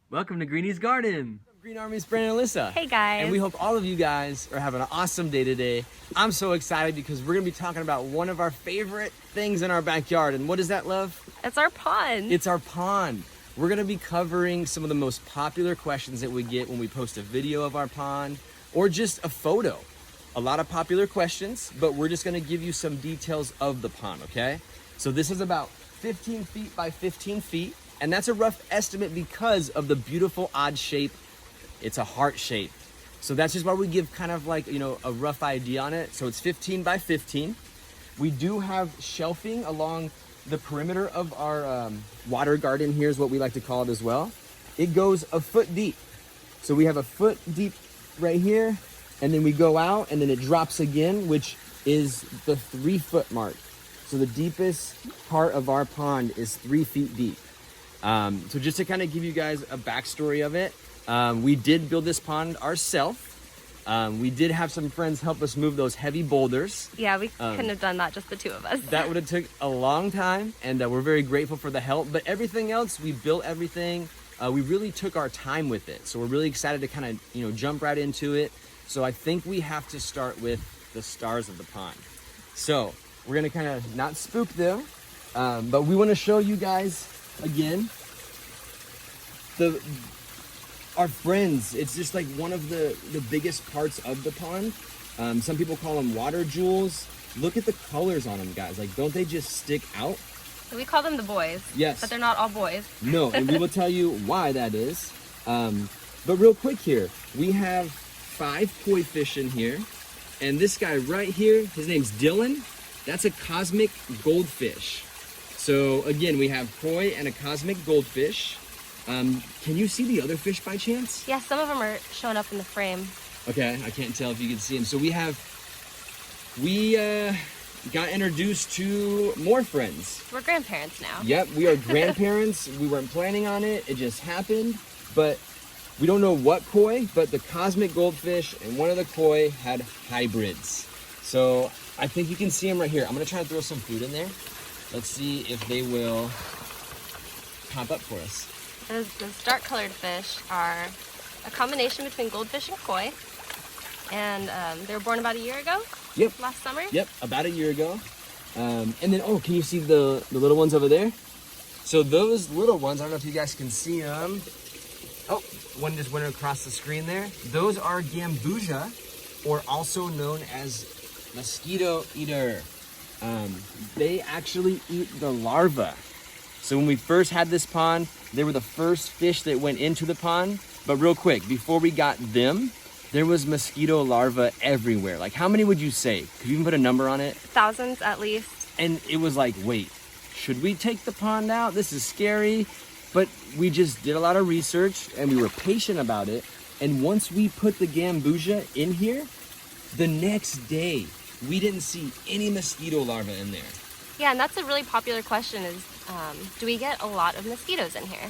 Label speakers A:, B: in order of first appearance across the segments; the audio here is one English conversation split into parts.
A: Welcome to Greenie's Garden.
B: Green Army's Brandon and Alyssa.
C: Hey guys.
B: And we hope all of you guys are having an awesome day today. I'm so excited because we're gonna be talking about one of our favorite things in our backyard. And what is that, love?
C: It's our pond.
B: It's our pond. We're gonna be covering some of the most popular questions that we get when we post a video of our pond or just a photo. A lot of popular questions, but we're just gonna give you some details of the pond, okay? So this is about 15 feet by 15 feet. And that's a rough estimate because of the beautiful odd shape. It's a heart shape. So that's just why we give kind of like, a rough idea on it. So it's 15 by 15. We do have shelving along the perimeter of our water garden. Here's what we like to call it as well. It goes a foot deep. So we have a foot deep right here, and then we go out and then it drops again, which is the 3 foot mark. So the deepest part of our pond is 3 feet deep. So just to kind of give you guys a backstory of it, we did build this pond ourselves. We did have some friends help us move those heavy boulders.
C: Yeah, we couldn't have done that, just the two of us.
B: That would have took a long time, and we're very grateful for the help. But everything else, we built everything. We really took our time with it. So we're really excited to kind of, jump right into it. So I think we have to start with the stars of the pond. So we're going to kind of not spook them, but we want to show you guys again our friends. It's just like one of the biggest parts of the pond. Some people call them water jewels. Look at the colors on them, guys. Like, don't they just stick out?
C: We call them the boys.
B: Yes.
C: But they're not all boys.
B: No, and we will tell you why that is. But real quick here, we have 5 koi fish in here. And this guy right here, his name's Dylan. That's a cosmic goldfish. So again, we have koi and a cosmic goldfish. Can you see the other fish by chance?
C: Yeah, some of them are showing up in the frame.
B: Okay, I can't tell if you can see them. So we got introduced to more friends.
C: We're grandparents now.
B: Yep, we are grandparents. We weren't planning on it. It just happened. But we don't know what koi, but the cosmic goldfish and one of the koi had hybrids. So I think you can see them right here. I'm gonna try to throw some food in there. Let's see if they will pop up for us.
C: Those dark colored fish are a combination between goldfish and koi. And they were born about a year ago?
B: Yep.
C: Last summer?
B: Yep, about a year ago. And then, can you see the little ones over there? So those little ones, I don't know if you guys can see them. Oh, one just went across the screen there. Those are gambusia, or also known as mosquito eater. They actually eat the larva. So when we first had this pond, they were the first fish that went into the pond. But real quick, before we got them, there was mosquito larvae everywhere. Like, how many would you say? Could you even put a number on it?
C: Thousands at least.
B: And it was like, wait, should we take the pond out? This is scary. But we just did a lot of research and we were patient about it. And once we put the gambusia in here, the next day, we didn't see any mosquito larvae in there.
C: Yeah, and that's a really popular question is, do we get a lot of mosquitoes in here?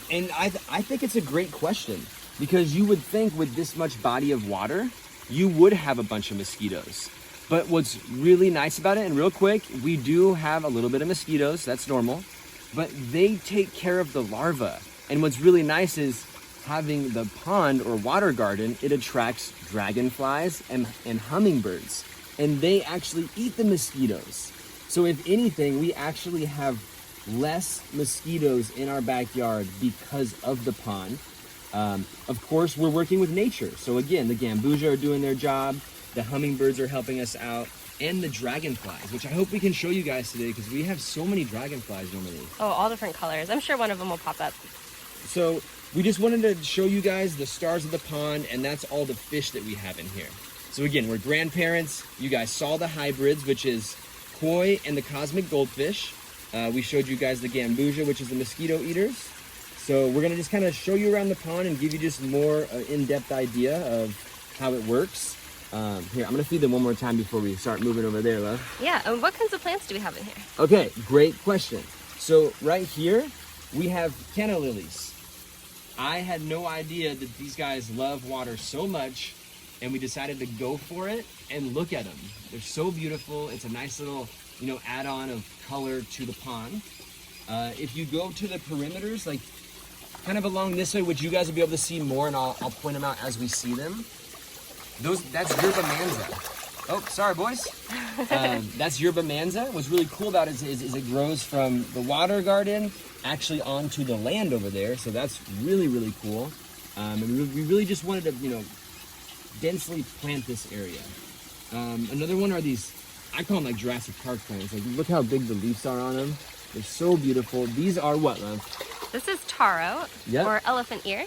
B: And I think it's a great question because you would think with this much body of water, you would have a bunch of mosquitoes. But what's really nice about it, and real quick, we do have a little bit of mosquitoes, that's normal, but they take care of the larvae. And what's really nice is having the pond or water garden, it attracts dragonflies and hummingbirds, and they actually eat the mosquitoes. So if anything, we actually have less mosquitoes in our backyard because of the pond. Of course, we're working with nature. So again, the gambusia are doing their job, the hummingbirds are helping us out, and the dragonflies, which I hope we can show you guys today because we have so many dragonflies normally.
C: Oh, all different colors. I'm sure one of them will pop up.
B: So we just wanted to show you guys the stars of the pond, and that's all the fish that we have in here. So again, we're grandparents. You guys saw the hybrids, which is koi and the cosmic goldfish. We showed you guys the gambusia, which is the mosquito eaters. So we're gonna just kind of show you around the pond and give you just more in-depth idea of how it works. Here, I'm gonna feed them one more time before we start moving over there, love.
C: Yeah, and what kinds of plants do we have in here?
B: Okay, great question. So right here, we have canna lilies. I had no idea that these guys love water so much, and we decided to go for it, and look at them. They're so beautiful. It's a nice little, add-on of color to the pond. If you go to the perimeters, like kind of along this way, which you guys will be able to see more, and I'll point them out as we see them. That's yerba manza. Oh, sorry, boys. That's yerba manza. What's really cool about it is it grows from the water garden actually onto the land over there. So that's really, really cool. And we really just wanted to, densely plant this area. Another one are these, I call them like Jurassic Park plants. Like, look how big the leaves are on them. They're so beautiful. These are what, love?
C: This is taro, or elephant ear.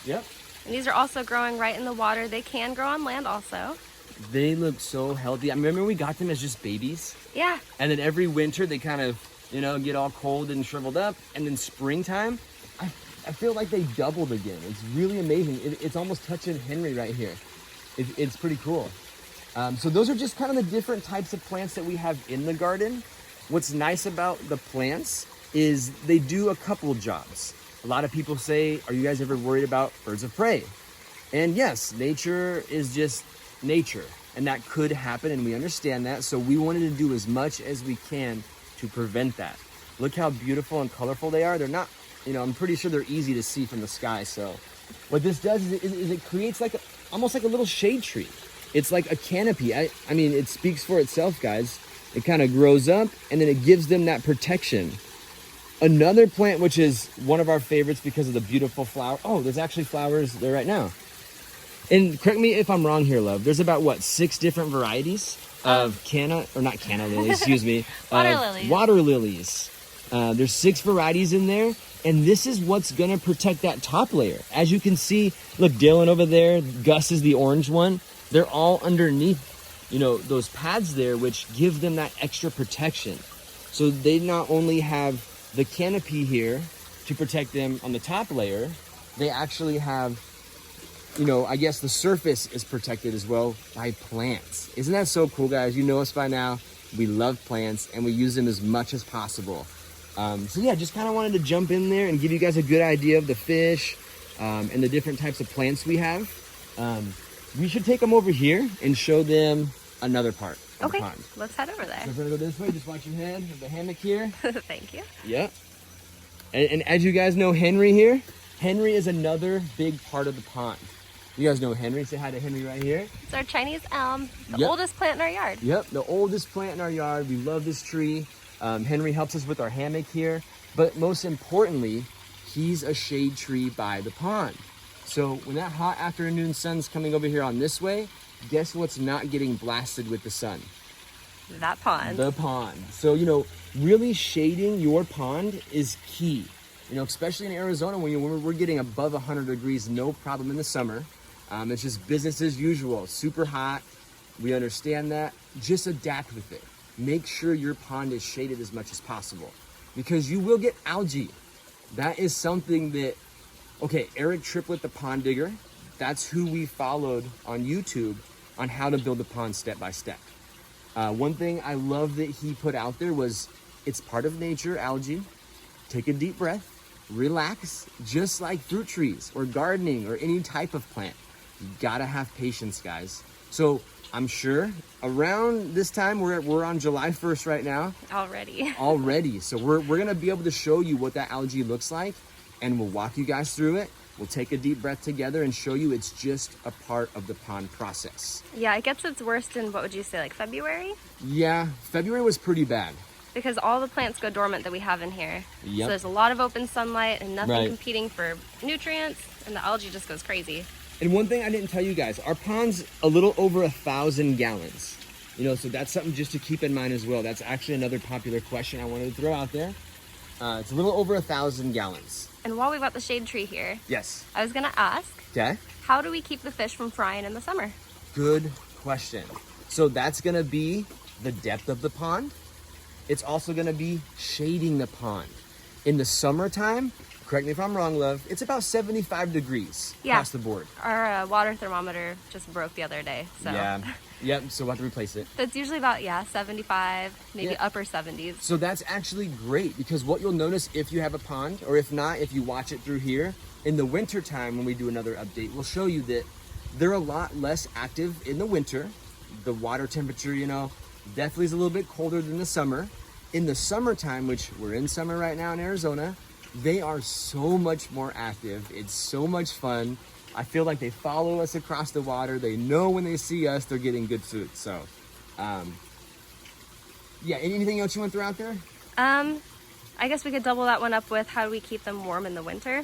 B: Yep.
C: And these are also growing right in the water. They can grow on land also.
B: They look so healthy. I remember we got them as just babies.
C: Yeah.
B: And then every winter they kind of, get all cold and shriveled up. And then springtime, I feel like they doubled again. It's really amazing. It's almost touching Henry right here. It's pretty cool. So those are just kind of the different types of plants that we have in the garden. What's nice about the plants is they do a couple of jobs. A lot of people say, are you guys ever worried about birds of prey? And yes, nature is just nature, and that could happen, and we understand that. So we wanted to do as much as we can to prevent that. Look how beautiful and colorful they are. They're not, I'm pretty sure they're easy to see from the sky. So what this does is it creates almost like a little shade tree. It's like a canopy. I mean, it speaks for itself, guys. It kind of grows up, and then it gives them that protection. Another plant, which is one of our favorites because of the beautiful flower. Oh, there's actually flowers there right now. And correct me if I'm wrong here, love. There's about, 6 different varieties of not canna lilies, excuse me. Water lilies. There's 6 varieties in there. And this is what's going to protect that top layer. As you can see, look, Dylan over there, Gus is the orange one. They're all underneath, those pads there, which give them that extra protection. So they not only have the canopy here to protect them on the top layer, they actually have, I guess the surface is protected as well by plants. Isn't that so cool, guys? You know us by now. We love plants and we use them as much as possible. So yeah, just kind of wanted to jump in there and give you guys a good idea of the fish and the different types of plants we have. We should take them over here and show them another part of the pond.
C: Let's head over there.
B: So if we're gonna go this way, just watch your head. Have the hammock here.
C: Thank you.
B: Yep. And as you guys know, Henry here, Henry is another big part of the pond. You guys know Henry. Say hi to Henry right here.
C: It's our Chinese elm, the oldest plant in our yard.
B: Yep, the oldest plant in our yard. We love this tree. Henry helps us with our hammock here. But most importantly, he's a shade tree by the pond. So when that hot afternoon sun's coming over here on this way, guess what's not getting blasted with the sun?
C: That pond. The
B: pond. So, really shading your pond is key. Especially in Arizona when we're getting above 100 degrees, no problem in the summer. It's just business as usual, super hot. We understand that. Just adapt with it. Make sure your pond is shaded as much as possible because you will get algae. That is something that, Eric Triplett, ThePondDigger, that's who we followed on YouTube on how to build a pond step by step. One thing I love that he put out there was it's part of nature, algae. Take a deep breath, relax, just like fruit trees or gardening or any type of plant. You gotta have patience, guys. So I'm sure around this time, we're on July 1st right now. Already. So we're gonna be able to show you what that algae looks like and we'll walk you guys through it. We'll take a deep breath together and show you it's just a part of the pond process.
C: Yeah, it gets its worst in, what would you say, like February?
B: Yeah, February was pretty bad.
C: Because all the plants go dormant that we have in here.
B: Yep.
C: So there's a lot of open sunlight and nothing competing for nutrients, and the algae just goes crazy.
B: And one thing I didn't tell you guys, our pond's a little over 1,000 gallons. So that's something just to keep in mind as well. That's actually another popular question I wanted to throw out there. It's a little over 1,000 gallons.
C: And while we've got the shade tree here,
B: yes,
C: I was gonna ask, how do we keep the fish from frying in the summer?
B: Good question. So that's gonna be the depth of the pond. It's also gonna be shading the pond. In the summertime, correct me if I'm wrong, love, it's about 75 degrees across the board.
C: Our water thermometer just broke the other day, so.
B: Yeah, yep, so we'll have to replace it.
C: It's usually about, 75, maybe upper 70s.
B: So that's actually great because what you'll notice if you have a pond, or if not, if you watch it through here, in the winter time when we do another update, we'll show you that they're a lot less active in the winter. The water temperature, definitely is a little bit colder than the summer. In the summertime, which we're in summer right now in Arizona, They are so much more active. It's so much fun. I feel like they follow us across the water. They know when they see us, they're getting good food. So, yeah, anything else you want to throw out there?
C: I guess we could double that one up with how do we keep them warm in the winter?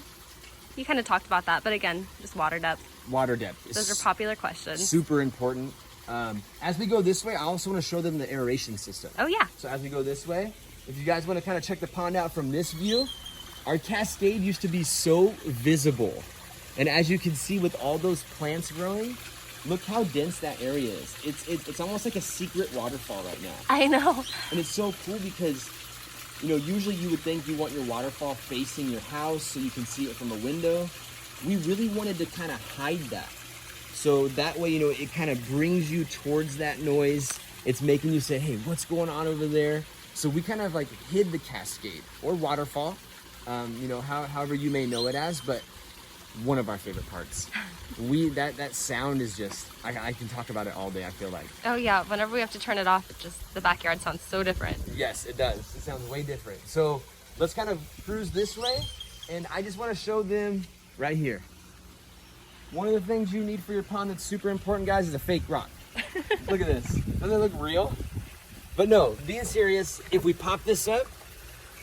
C: You kind of talked about that, but again, just water depth.
B: Water depth.
C: Those are popular questions.
B: Super important. As we go this way, I also want to show them the aeration system.
C: Oh yeah.
B: So as we go this way, if you guys want to kind of check the pond out from this view, our Cascade used to be so visible. And as you can see with all those plants growing, look how dense that area is. It's almost like a secret waterfall right now.
C: I know.
B: And it's so cool because, you know, usually you would think you want your waterfall facing your house so you can see it from a window. We really wanted to kind of hide that. So that way, you know, it kind of brings you towards that noise. It's making you say, hey, what's going on over there? So we kind of like hid the Cascade or waterfall, you know, however you may know it as, but one of our favorite parts. That sound is just, I can talk about it all day, I feel like.
C: Oh yeah, whenever we have to turn it off, it just, the backyard sounds so different.
B: Yes, it does. It sounds way different. So let's kind of cruise this way, and I just want to show them right here. One of the things you need for your pond that's super important, guys, is a fake rock. Look at this. Doesn't it look real? But no, being serious, if we pop this up,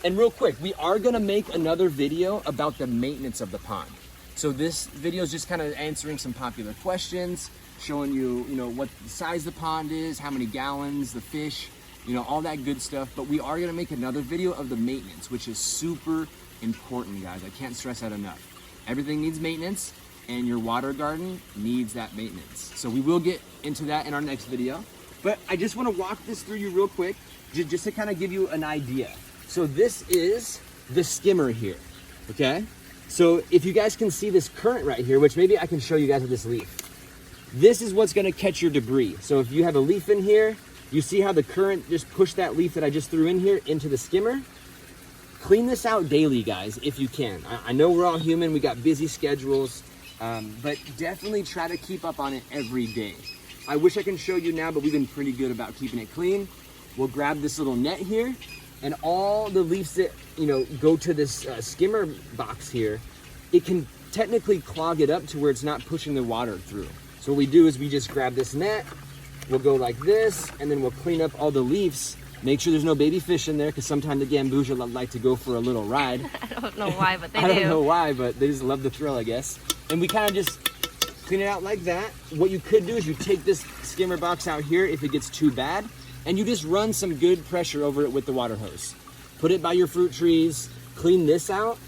B: and real quick, we are gonna make another video about the maintenance of the pond. So this video is just kind of answering some popular questions, showing you, you know, what the size the pond is, how many gallons, the fish, you know, all that good stuff. But we are gonna make another video of the maintenance, which is super important, guys. I can't stress that enough. Everything needs maintenance, and your water garden needs that maintenance. So we will get into that in our next video. But I just want to walk this through you real quick, just to kind of give you an idea. So this is the skimmer here, okay? So if you guys can see this current right here, which maybe I can show you guys with this leaf. This is what's gonna catch your debris. So if you have a leaf in here, you see how the current just pushed that leaf that I just threw in here into the skimmer? Clean this out daily, guys, if you can. I know we're all human, we got busy schedules, but definitely try to keep up on it every day. I wish I can show you now, but we've been pretty good about keeping it clean. We'll grab this little net here, and all the leaves that, you know, go to this skimmer box here, it can technically clog it up to where it's not pushing the water through. So what we do is we just grab this net, we'll go like this, and then we'll clean up all the leaves. Make sure there's no baby fish in there, because sometimes the gambusia like to go for a little ride.
C: I don't know why, but they do.
B: I don't know why, but they just love the thrill, I guess. And we kind of just clean it out like that. What you could do is you take this skimmer box out here if it gets too bad, and you just run some good pressure over it with the water hose. Put it by your fruit trees, clean this out,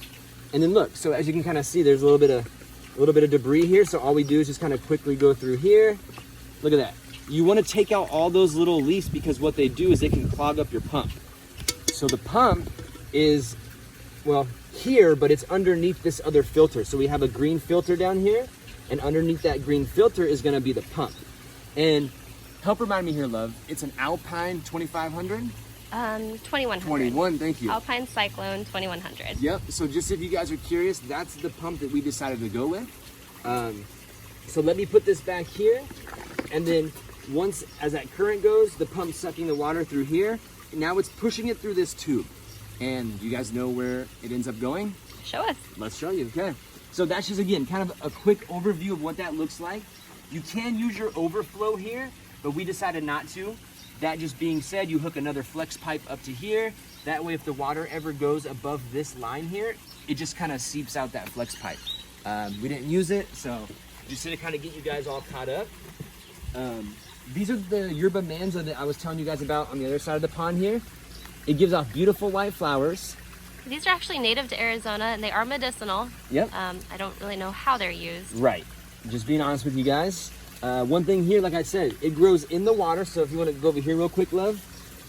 B: and then look. So as you can kind of see, there's a little bit of debris here. So all we do is just kind of quickly go through here. Look at that. You want to take out all those little leaves, because what they do is they can clog up your pump. So the pump is, well, here, but it's underneath this other filter. So we have a green filter down here, and underneath that green filter is going to be the pump. And help remind me here, love, it's an Alpine 2500?
C: 2100.
B: 21, thank you.
C: Alpine Cyclone 2100.
B: Yep, so just if you guys are curious, that's the pump that we decided to go with. So let me put this back here, and then once, as that current goes, the pump's sucking the water through here, and now it's pushing it through this tube. And you guys know where it ends up going?
C: Show us.
B: Let's show you, okay. So that's just, again, kind of a quick overview of what that looks like. You can use your overflow here, but we decided not to. That just being said, you hook another flex pipe up to here. That way, if the water ever goes above this line here, it just kind of seeps out that flex pipe. We didn't use it, so just to kind of get you guys all caught up. These are the yerba manza that I was telling you guys about on the other side of the pond here. It gives off beautiful white flowers.
C: These are actually native to Arizona, and they are medicinal.
B: Yep.
C: I don't really know how they're used.
B: Right. Just being honest with you guys. One thing here, like I said, it grows in the water. So if you want to go over here real quick, love,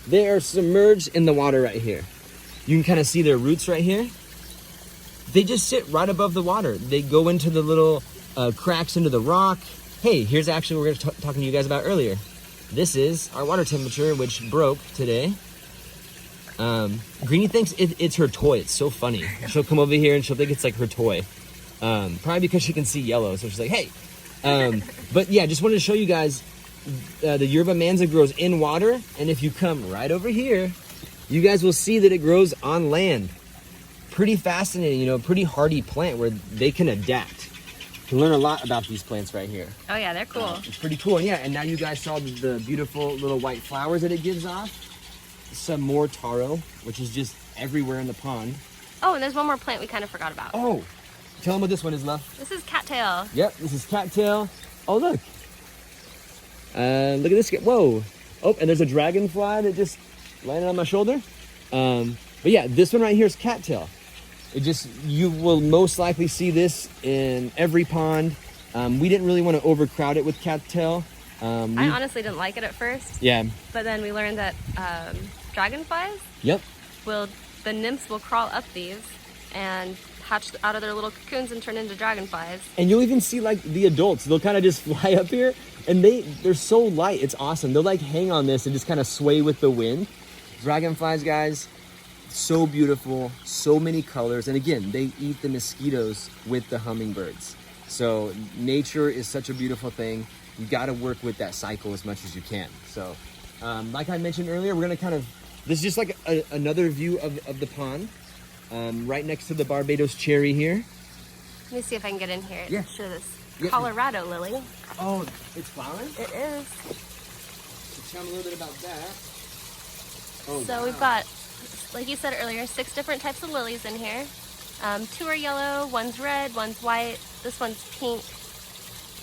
B: they are submerged in the water right here. You can kind of see their roots right here. They just sit right above the water. They go into the little cracks into the rock. Hey, here's actually what we were talking to you guys about earlier. This is our water temperature, which broke today. Greenie thinks it's her toy. It's so funny. She'll come over here and she'll think it's like her toy. Probably because she can see yellow. So she's like, hey. But yeah, just wanted to show you guys the yerba manza grows in water. And if you come right over here, you guys will see that it grows on land. pretty fascinating, you know, pretty hardy plant where they can adapt. You can learn a lot about these plants right here.
C: Oh yeah, they're cool.
B: It's pretty cool. And yeah, and now you guys saw the beautiful little white flowers that it gives off. Some more taro, which is just everywhere in the pond.
C: Oh, and there's one more plant we kind of forgot about.
B: Oh, tell them what this one is, love.
C: This is cattail.
B: Yep, this is cattail. Oh, look. Look at this. Whoa. Oh, and there's a dragonfly that just landed on my shoulder. But yeah, this one right here is cattail. You will most likely see this in every pond. We didn't really want to overcrowd it with cattail.
C: I honestly didn't like it at first.
B: Yeah.
C: But then we learned that dragonflies,
B: Yep.
C: the nymphs will crawl up these and hatch out of their little cocoons and turn into dragonflies.
B: And you'll even see like the adults, they'll kind of just fly up here and they're so light. It's awesome. They'll like hang on this and just kind of sway with the wind. Dragonflies, guys, so beautiful, so many colors. And again, they eat the mosquitoes with the hummingbirds. So nature is such a beautiful thing. You got to work with that cycle as much as you can. So like I mentioned earlier, we're going to this is just like another view of the pond right next to the Barbados cherry here.
C: Let me see if I can get in here.
B: Yeah.
C: Show this
B: Yeah.
C: Colorado lily.
B: Oh, it's flowering?
C: It is.
B: So tell me a little bit about that. Oh,
C: So
B: wow.
C: we've got, like you said earlier, 6 different types of lilies in here. 2 are yellow, one's red, one's white, this one's pink,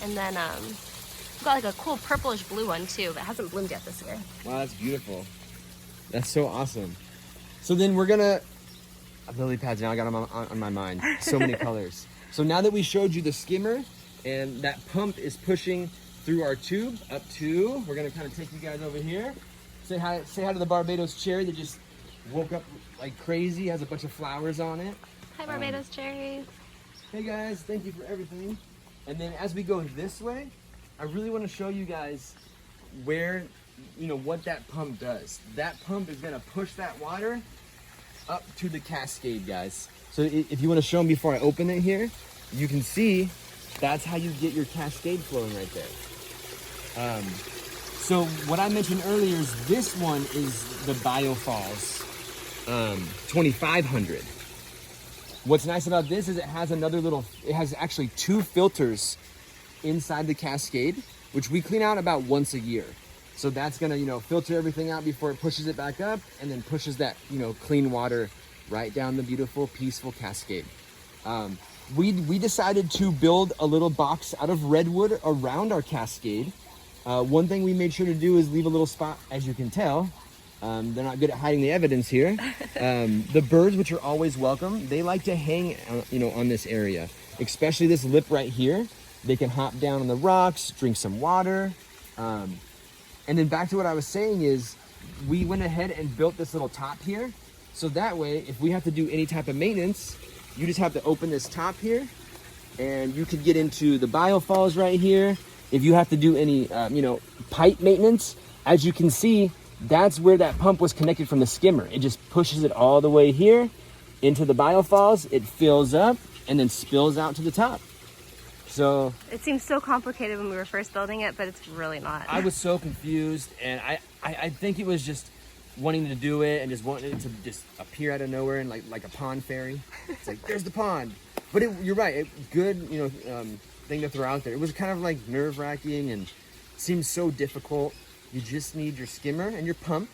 C: and then we've got like a cool purplish blue one too, but it hasn't bloomed yet this year.
B: Wow, that's beautiful. That's so awesome. So then we're gonna, lily pads now, I got them on my mind. So many colors. So now that we showed you the skimmer and that pump is pushing through our tube up to, we're gonna kind of take you guys over here. Say hi to the Barbados cherry that just woke up like crazy, has a bunch of flowers on it.
C: Hi Barbados cherry.
B: Hey guys, thank you for everything. And then as we go this way, I really want to show you guys where, you know, what that pump does. That pump is going to push that water up to the Cascade, guys. So if you want to show them before I open it here, you can see that's how you get your Cascade flowing right there. So what I mentioned earlier is this one is the Biofalls 2500. What's nice about this is it has actually 2 filters inside the Cascade, which we clean out about once a year. So that's gonna, you know, filter everything out before it pushes it back up and then pushes that, you know, clean water right down the beautiful, peaceful Cascade. We decided to build a little box out of redwood around our Cascade. One thing we made sure to do is leave a little spot, as you can tell. They're not good at hiding the evidence here. The birds, which are always welcome, they like to hang, you know, on this area, especially this lip right here. They can hop down on the rocks, drink some water. And then back to what I was saying is we went ahead and built this little top here. So that way, if we have to do any type of maintenance, you just have to open this top here and you could get into the biofalls right here. If you have to do any, you know, pipe maintenance, as you can see, that's where that pump was connected from the skimmer. It just pushes it all the way here into the biofalls. It fills up and then spills out to the top. So
C: it seemed so complicated when we were first building it, but it's really not.
B: I was so confused, and I think it was just wanting to do it and just wanting it to just appear out of nowhere and like a pond fairy. It's like, there's the pond. But you're right, good, you know, thing to throw out there. It was kind of like nerve-wracking and seems so difficult. You just need your skimmer and your pump.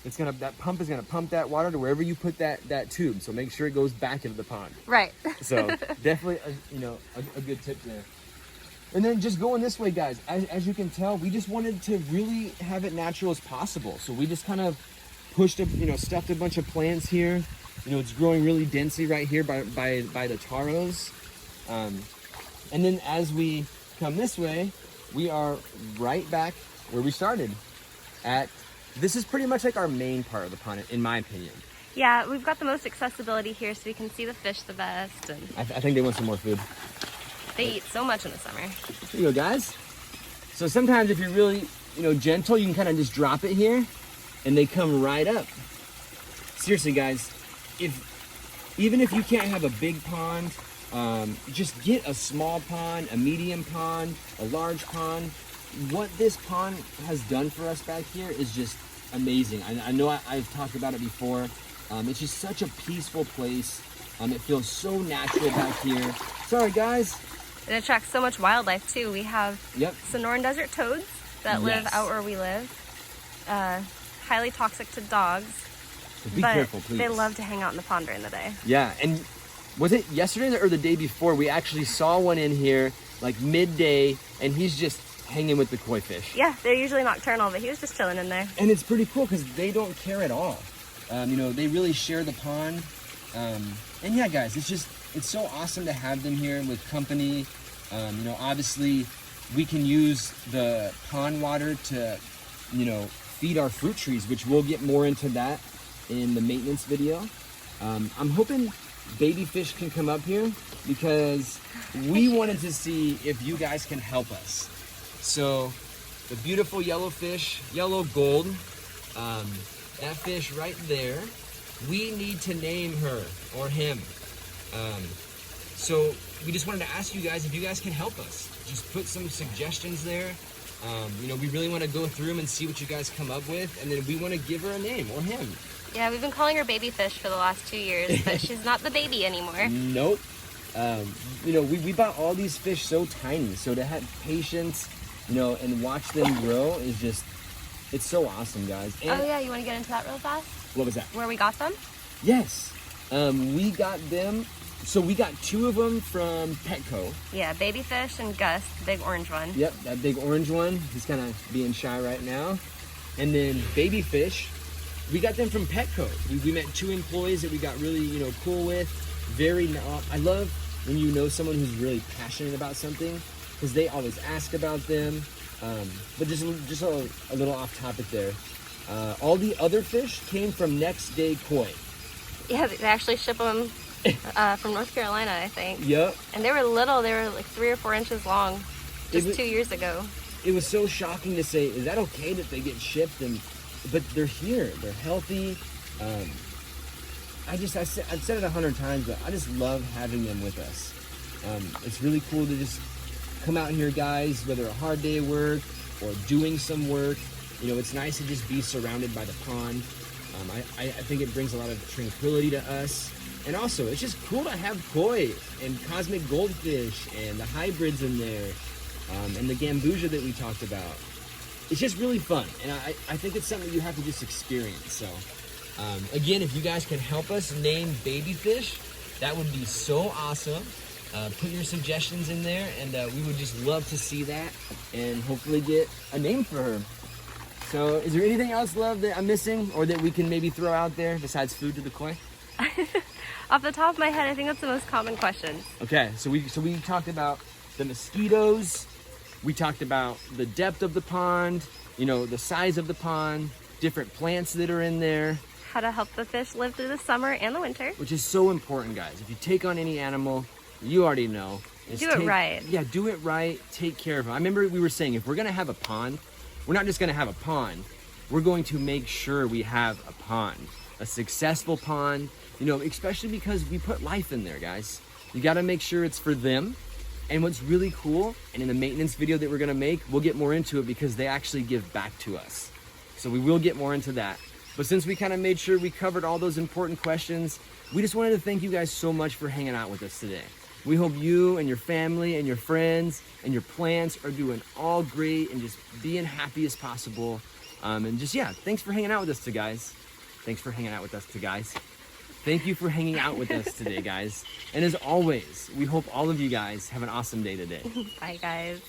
B: That pump is gonna pump that water to wherever you put that tube. So make sure it goes back into the pond.
C: Right.
B: So definitely, a good tip there. And then just going this way, guys. As you can tell, we just wanted to really have it natural as possible. So we just kind of pushed, stuffed a bunch of plants here. You know, it's growing really densely right here by the taros. And then as we come this way, we are right back where we started at. This is pretty much like our main part of the pond, in my opinion.
C: Yeah, we've got the most accessibility here, so we can see the fish the best. And
B: I think they want some more food.
C: they eat so much in the summer.
B: Here you go, guys. So sometimes if you're really, gentle, you can kind of just drop it here, and they come right up. Seriously, guys, even if you can't have a big pond, just get a small pond, a medium pond, a large pond. What this pond has done for us back here is just amazing. I know I've talked about it before. It's just such a peaceful place. It feels so natural back here. Sorry, guys.
C: It attracts so much wildlife too. We have
B: Yep.
C: Sonoran desert toads that live
B: Yes.
C: out where we live. Highly toxic to dogs,
B: So be
C: but
B: careful, please.
C: they love to hang out in the pond during the day.
B: Yeah, and was it yesterday or the day before? We actually saw one in here like midday, and he's just hanging with the koi fish.
C: Yeah, they're usually nocturnal, but he was just chilling in there.
B: And it's pretty cool because they don't care at all. You know, they really share the pond. And yeah, guys, it's so awesome to have them here with company. You know, obviously we can use the pond water to, you know, feed our fruit trees, which we'll get more into that in the maintenance video. I'm hoping baby fish can come up here because we wanted to see if you guys can help us. So the beautiful yellow fish, yellow gold, that fish right there, we need to name her or him. So we just wanted to ask you guys if you guys can help us. Just put some suggestions there. You know, we really want to go through them and see what you guys come up with, and then we want to give her a name or him.
C: Yeah, we've been calling her baby fish for the last 2 years, but she's not the baby anymore.
B: Nope. You know, we bought all these fish so tiny, so to have patience, you know, and watch them grow is just, it's so awesome, guys. And
C: Oh yeah, you want to get into that real fast?
B: what was that?
C: Where we got them?
B: Yes. We got them, so we got 2 of them from Petco.
C: Yeah, baby fish and Gus, the big orange one.
B: Yep, that big orange one. He's kind of being shy right now. And then baby fish, we got them from Petco. We met 2 employees that we got really, you know, cool with. I love when you know someone who's really passionate about something because they always ask about them. But just a little off topic there. All the other fish came from Next Day Koi.
C: Yeah, they actually ship them from North Carolina, I think.
B: Yep.
C: And they were little. They were like 3 or 4 inches long just
B: was-
C: 2 years ago.
B: It was so shocking to say, is that okay that they get shipped? But they're here. They're healthy. I've said it 100 times, but I just love having them with us. It's really cool to just come out here, guys, whether a hard day of work or doing some work. You know, it's nice to just be surrounded by the pond. I think it brings a lot of tranquility to us. And also, it's just cool to have koi and cosmic goldfish and the hybrids in there, and the gambusia that we talked about. It's just really fun, and I think it's something you have to just experience. So, again, if you guys can help us name baby fish, that would be so awesome. Put your suggestions in there, and we would just love to see that and hopefully get a name for her. So is there anything else, love, that I'm missing or that we can maybe throw out there besides food to the koi?
C: Off the top of my head, I think that's the most common question.
B: Okay, so we talked about the mosquitoes, we talked about the depth of the pond, you know, the size of the pond, different plants that are in there.
C: How to help the fish live through the summer and the winter.
B: Which is so important, guys. If you take on any animal, you already know.
C: Do it right.
B: Yeah, do it right. Take care of them. I remember we were saying if we're going to have a pond, we're not just going to have a pond. We're going to make sure we have a pond, a successful pond, you know, especially because we put life in there, guys. You got to make sure it's for them. And what's really cool, and in the maintenance video that we're going to make, we'll get more into it because they actually give back to us. So we will get more into that. But since we kind of made sure we covered all those important questions, we just wanted to thank you guys so much for hanging out with us today. We hope you and your family and your friends and your plants are doing all great and just being happy as possible. And just, yeah, thanks for hanging out with us today, guys. Thanks for hanging out with us today, guys. Thank you for hanging out with us today, guys. And as always, we hope all of you guys have an awesome day today.
C: Bye, guys.